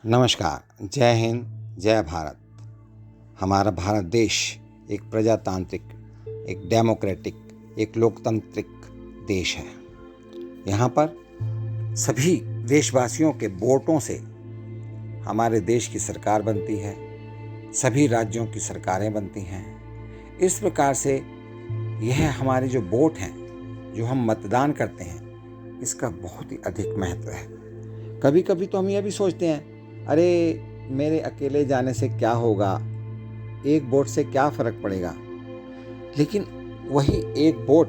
नमस्कार। जय हिंद, जय भारत। हमारा भारत देश एक प्रजातांत्रिक, एक डेमोक्रेटिक, एक लोकतांत्रिक देश है। यहाँ पर सभी देशवासियों के वोटों से हमारे देश की सरकार बनती है, सभी राज्यों की सरकारें बनती हैं। इस प्रकार से यह हमारे जो वोट हैं, जो हम मतदान करते हैं, इसका बहुत ही अधिक महत्व है। कभी कभी तो हम यह भी सोचते हैं, अरे मेरे अकेले जाने से क्या होगा, एक वोट से क्या फ़र्क पड़ेगा। लेकिन वही एक वोट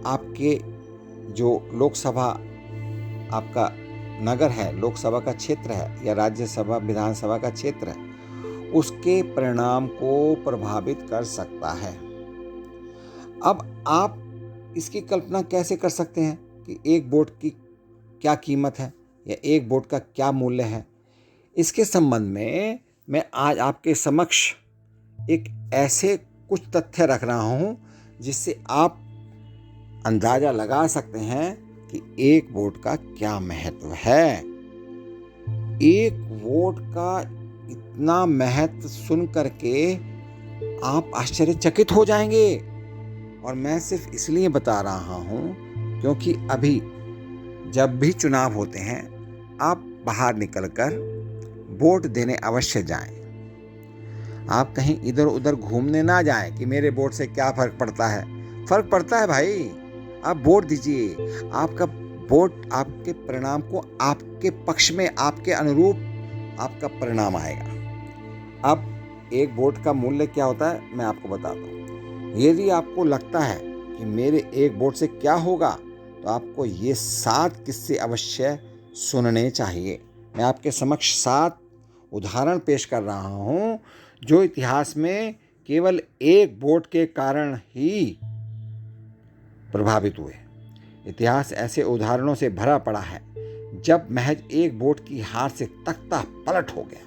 आपके जो लोकसभा आपका नगर है, लोकसभा का क्षेत्र है या राज्यसभा विधानसभा का क्षेत्र है, उसके परिणाम को प्रभावित कर सकता है। अब आप इसकी कल्पना कैसे कर सकते हैं कि एक वोट की क्या कीमत है या एक वोट का क्या मूल्य है। इसके संबंध में मैं आज आपके समक्ष एक ऐसे कुछ तथ्य रख रहा हूं जिससे आप अंदाजा लगा सकते हैं कि एक वोट का क्या महत्व है। एक वोट का इतना महत्व सुन करके आप आश्चर्यचकित हो जाएंगे। और मैं सिर्फ इसलिए बता रहा हूं क्योंकि अभी जब भी चुनाव होते हैं, आप बाहर निकलकर वोट देने अवश्य जाएं। आप कहीं इधर उधर घूमने ना जाएं कि मेरे वोट से क्या फर्क पड़ता है। फर्क पड़ता है भाई, आप वोट दीजिए। आपका वोट आपके परिणाम को आपके पक्ष में, आपके अनुरूप आपका परिणाम आएगा। अब एक वोट का मूल्य क्या होता है मैं आपको बताता हूँ। यदि आपको लगता है कि मेरे एक वोट से क्या होगा, तो आपको ये 7 किस्से अवश्य सुनने चाहिए। मैं आपके समक्ष 7 उदाहरण पेश कर रहा हूं जो इतिहास में केवल एक वोट के कारण ही प्रभावित हुए। इतिहास ऐसे उदाहरणों से भरा पड़ा है जब महज एक वोट की हार से तख्ता पलट हो गया।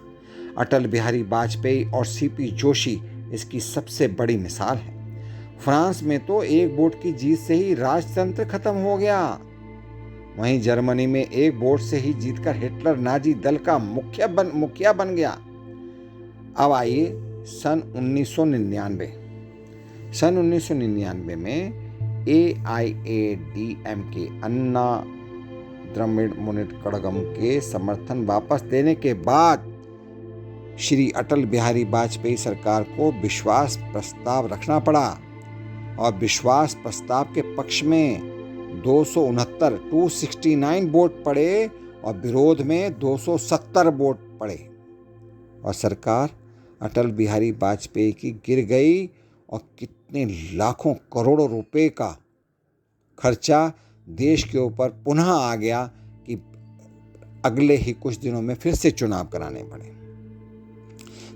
अटल बिहारी वाजपेयी और सीपी जोशी इसकी सबसे बड़ी मिसाल है। फ्रांस में तो एक वोट की जीत से ही राजतंत्र खत्म हो गया। वहीं जर्मनी में एक वोट से ही जीतकर हिटलर नाजी दल का मुखिया बन गया। अब आइए सन 1999 में AIADMK अन्ना द्रविड़ मुनेत्र कड़गम के समर्थन वापस देने के बाद श्री अटल बिहारी वाजपेयी सरकार को विश्वास प्रस्ताव रखना पड़ा। और विश्वास प्रस्ताव के पक्ष में 269 वोट पड़े और विरोध में 270 वोट पड़े और सरकार अटल बिहारी वाजपेयी की गिर गई। और कितने लाखों करोड़ों रुपए का खर्चा देश के ऊपर पुनः आ गया कि अगले ही कुछ दिनों में फिर से चुनाव कराने पड़े।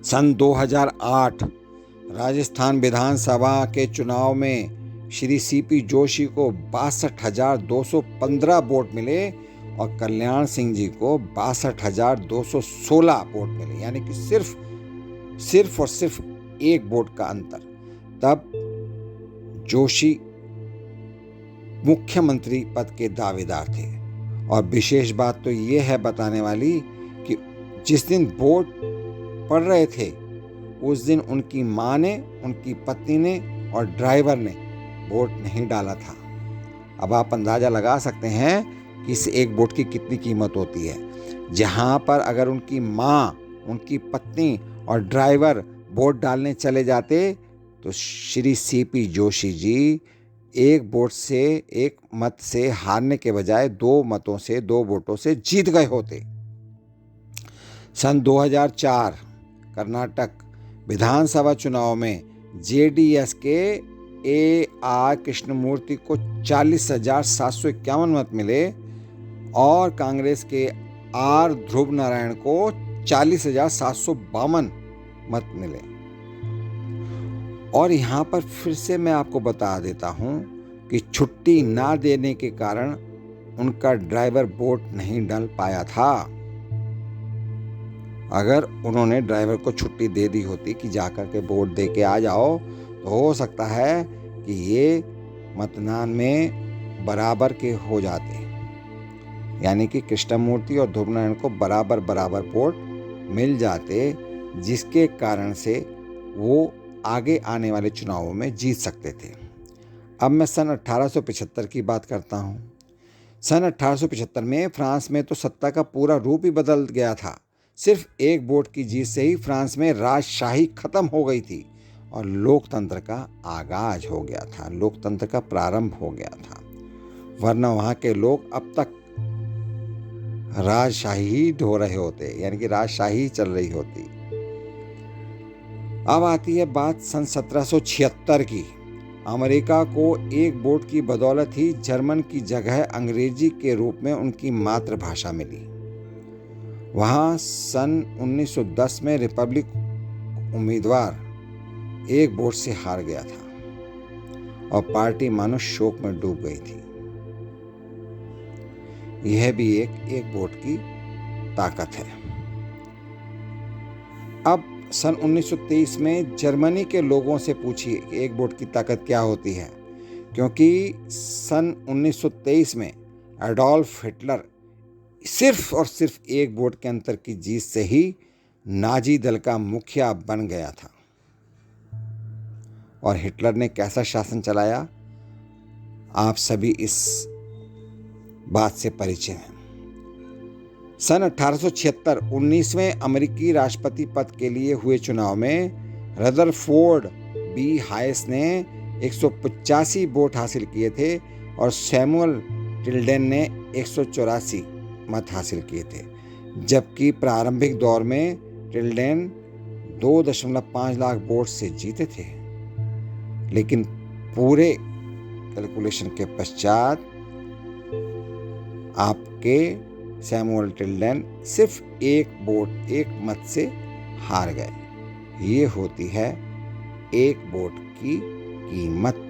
सन 2008 राजस्थान विधानसभा के चुनाव में श्री सीपी जोशी को 62,215 वोट मिले और कल्याण सिंह जी को 62,216 वोट मिले, यानी कि सिर्फ और सिर्फ एक वोट का अंतर। तब जोशी मुख्यमंत्री पद के दावेदार थे। और विशेष बात तो ये है बताने वाली कि जिस दिन वोट पड़ रहे थे उस दिन उनकी मां ने, उनकी पत्नी ने और ड्राइवर ने वोट नहीं डाला था। अब आप अंदाजा लगा सकते हैं कि इस एक वोट की कितनी कीमत होती है। जहां पर अगर उनकी मां, उनकी पत्नी और ड्राइवर वोट डालने चले जाते तो श्री सीपी जोशी जी एक वोट से, एक मत से हारने के बजाय 2 मतों से, 2 वोटों से जीत गए होते। सन 2004 कर्नाटक विधानसभा चुनाव में JDS के AR कृष्णमूर्ति को 40,751 मत मिले और कांग्रेस के R ध्रुव नारायण को 40,752 मत मिले। और यहाँ पर फिर से मैं आपको बता देता हूँ कि छुट्टी ना देने के कारण उनका ड्राइवर वोट नहीं डाल पाया था। अगर उन्होंने ड्राइवर को छुट्टी दे दी होती कि जाकर के वोट दे के आ जाओ, तो हो सकता है कि ये मतदान में बराबर के हो जाते। यानी कि कृष्णमूर्ति और ध्रुव नारायण को बराबर बराबर वोट मिल जाते, जिसके कारण से वो आगे आने वाले चुनावों में जीत सकते थे। अब मैं सन 1875 की बात करता हूँ। सन 1875 में फ्रांस में तो सत्ता का पूरा रूप ही बदल गया था। सिर्फ एक वोट की जीत से ही फ्रांस में राजशाही खत्म हो गई थी और लोकतंत्र का आगाज हो गया था, लोकतंत्र का प्रारंभ हो गया था। वरना वहाँ के लोग अब तक राजशाही ही ढो रहे होते, यानी कि राजशाही चल रही होती। अब आती है बात सन 1776 की। अमेरिका को एक वोट की बदौलत ही जर्मन की जगह अंग्रेजी के रूप में उनकी मातृभाषा मिली। वहाँ सन 1910 में रिपब्लिक उम्मीदवार एक वोट से हार गया था और पार्टी मानो शोक में डूब गई थी। यह भी एक वोट की ताकत है। अब सन 1923 में जर्मनी के लोगों से पूछिए कि एक वोट की ताकत क्या होती है, क्योंकि सन 1923 में एडोल्फ हिटलर सिर्फ और सिर्फ एक वोट के अंतर की जीत से ही नाजी दल का मुखिया बन गया था। और हिटलर ने कैसा शासन चलाया, आप सभी इस बात से परिचित हैं। सन 1876 19वें अमेरिकी राष्ट्रपति पद के लिए हुए चुनाव में रदरफोर्ड बी हाइस ने 185 वोट हासिल किए थे और सैमुअल टिल्डन ने 184 मत हासिल किए थे, जबकि प्रारंभिक दौर में टिल्डन 2.5 लाख वोट से जीते थे। लेकिन पूरे कैलकुलेशन के पश्चात आपके सैमुअल टिल्डन सिर्फ एक मत से हार गए। ये होती है एक वोट की कीमत।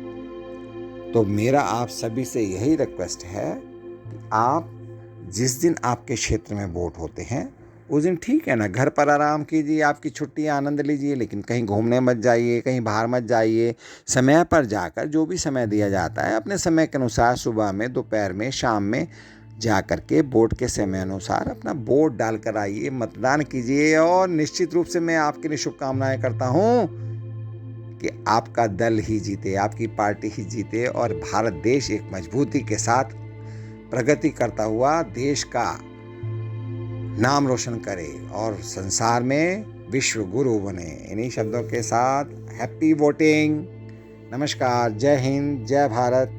तो मेरा आप सभी से यही रिक्वेस्ट है कि आप जिस दिन आपके क्षेत्र में वोट होते हैं उस दिन ठीक है ना, घर पर आराम कीजिए, आपकी छुट्टी आनंद लीजिए, लेकिन कहीं घूमने मत जाइए, कहीं बाहर मत जाइए। समय पर जाकर जो भी समय दिया जाता है अपने समय के अनुसार सुबह में, दोपहर में, शाम में जा कर के वोट के समय अनुसार अपना वोट डाल कर आइए, मतदान कीजिए। और निश्चित रूप से मैं आपके लिए शुभकामनाएं करता हूं कि आपका दल ही जीते, आपकी पार्टी ही जीते और भारत देश एक मजबूती के साथ प्रगति करता हुआ देश का नाम रोशन करे और संसार में विश्व गुरु बने। इन्हीं शब्दों के साथ हैप्पी वोटिंग। नमस्कार, जय हिंद, जय भारत।